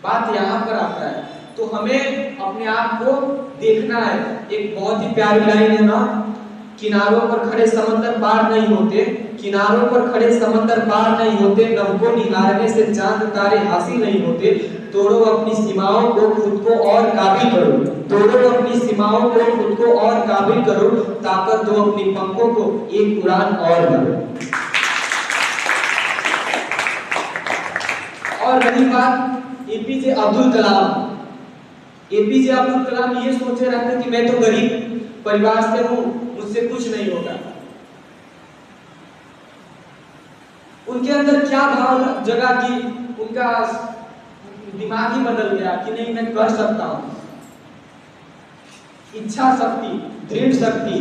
बात यहाँ पर आता है। तो हमें अपने आप को देखना है। एक बहुत ही प्यारी लाइन है ना, किनारों पर खड़े समंदर पार नहीं होते, किनारों पर खड़े समंदर पार नहीं होते, नभ को निहारने से चांद तारे हासिल नहीं होते। तोड़ो अपनी सीमाओं को, खुद को और काबिल करो, तोड़ो अपनी सीमाओं को, खुद को और काबिल करो, ताकत दो अपनी पंखों को, एक उड़ान और भरो। और रही बात एपीजे अब्दुल कलाम, एपीजे अब्दुल कलाम ये सोचे रहते कि मैं तो गरीब परिवार से हूं, मुझसे कुछ नहीं होगा। उनके अंदर क्या भाव जगा कि उनका दिमाग ही बदल गया कि नहीं मैं कर सकता हूं। इच्छा शक्ति, दृढ़ शक्ति।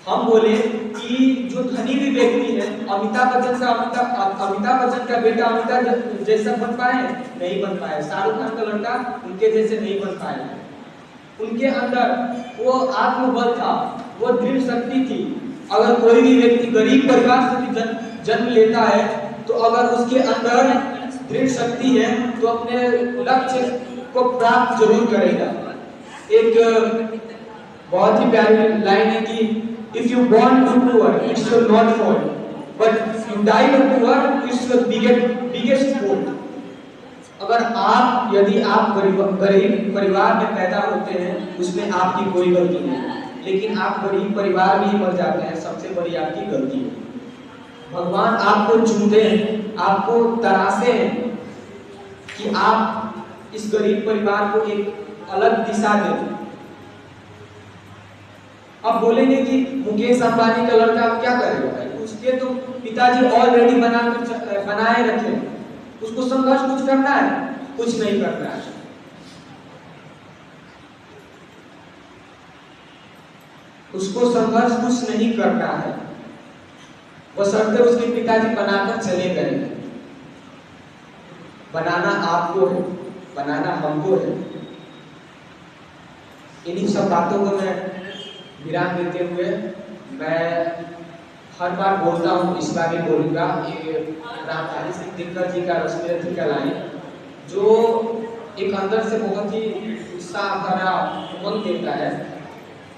हम बोले कि जो धनी भी व्यक्ति है, अमिताभ बच्चन का बेटा अमिताभ जैसा बन पाए नहीं बन पाए, शाहरुख खान का लड़का उनके जैसे नहीं बन पाए। उनके अंदर वो आत्मबल था, वो दृढ़ शक्ति थी। अगर कोई भी व्यक्ति गरीब परिवार से भी जन्म लेता है तो अगर उसके अंदर दृढ़ शक्ति है तो अपने लक्ष्य को प्राप्त जरूर करेगा। एक बहुत ही प्यारी लाइन है कि if you born poor it's your not fault, but you die poor it's your biggest fault। अगर यदि आप गरीब परिवार में पैदा होते हैं उसमें आपकी कोई गलती नहीं, लेकिन आप गरीब परिवार में ही मर जाते हैं, सबसे बड़ी आपकी गलती है। भगवान आपको चुनते हैं, आपको तराशे हैं कि आप इस गरीब परिवार को एक अलग दिशा दें। अब बोलेंगे कि मुकेश अंबानी का लड़का अब क्या करेगा भाई, उसके तो पिताजी ऑलरेडी बनाए रखे, उसको संघर्ष कुछ करना है? कुछ नहीं करना है। उसको संघर्ष कुछ नहीं करना है, बशर्ते उसके पिताजी बनाकर चले गए। बनाना आपको है, बनाना हमको है। इन्हीं सब बातों को मैं विराम देते हुए मैं हर बार बोलता हूँ, इस बार भी बोलूंगा। रामधारी सिंह दिनकर जी का रश्मिरथी का लाइन जो एक अंदर से बहुत ही उत्साह भरा उमंग देता है।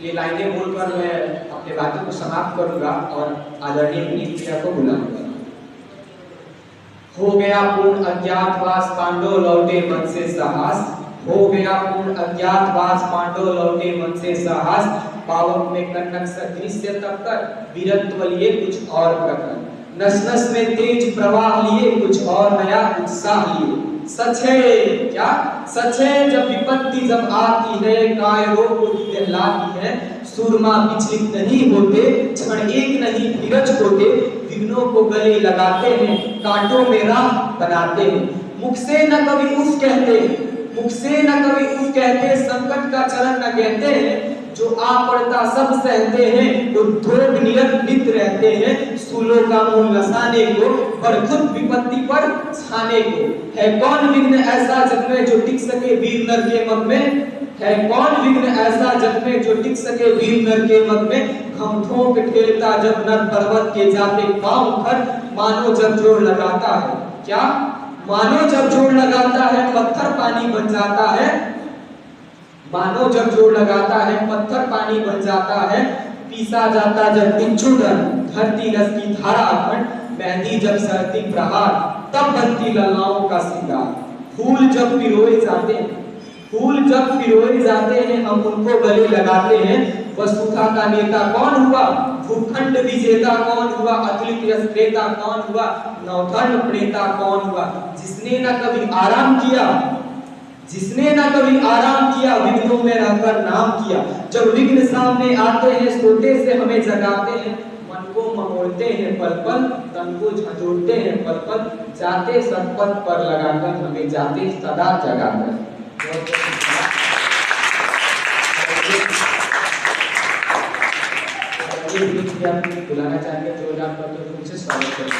ये लाइनें बोलकर मैं अपने बातों को समाप्त करूंगा और आदरणीय विनीत भैया को बुलाऊंगा। हो गया पूर्ण अज्ञातवास, पांडव लौटे मन से साहस। हो गया पूर्ण अज्ञातवास, पांडव लौटे मन से साहस। पावक में कनक सदृश तब कर, वीरत्व लिए कुछ और प्रकर। नस नस में तेज प्रवाह लिए, कुछ और नया उत्साह लिए। सच है क्या? सच है जब विपत्ति जब आती है, कायरों को दहलाती है। सूरमा विचलित नहीं होते, क्षण एक नहीं धीरज होते। विघ्नों को गले लगाते हैं, कांटों में राह बनाते हैं। मुख से न कभी उफ कहते, मुख से न कभी उफ कहते, संकट का चरण न कहते हैं। जो आ पड़ता सब सहते हैं, उद्योग नियत नित रहते हैं। सूलों का मुंह लसाने को, पर खुद विपत्ति पर छाने को। है कौन विघ्न ऐसा जग में जो टिक सके वीर नर के मग में? है कौन विघ्न ऐसा जग में जो टिक सके वीर नर के मग में? घम ठोक ठेलता जब नर पर्वत के जाते पांव उखड़, मानो जब जोर लगाता है। क्या? मानो जब जोर लगाता है पत्थर पानी बन जाता है। मानो जब जोर लगाता है पत्थर पानी बन जाता है। पीसा जाता जब बिच्छुदन, धरती रस की धारा अखंड। मेहंदी जब सरती प्रहार, तब बनती ललाओं का सिंगार। फूल जब पिरोए जाते हैं, फूल जब पिरोए जाते हैं, हम उनको गले लगाते हैं। वसुधा का नेता कौन हुआ? भूखंड विजेता कौन हुआ? अतुलित यश क्रेता कौन हुआ? नवधर्म प्रेता कौन हुआ? जिसने न कभी आराम किया, जिसने न कभी आराम किया, विघ्नों में रहकर नाम किया। जब विघ्न सामने आते हैं, सोते से हमें जगाते हैं। मन को ममोड़ते हैं पल पल, तन को झंझोड़ते हैं पल पल। जाते सतपथ पर लगाकर हमें जाते सदा जगाकर। बुलाना चाहेंगे जोरदार करते हुए स्वागत करें।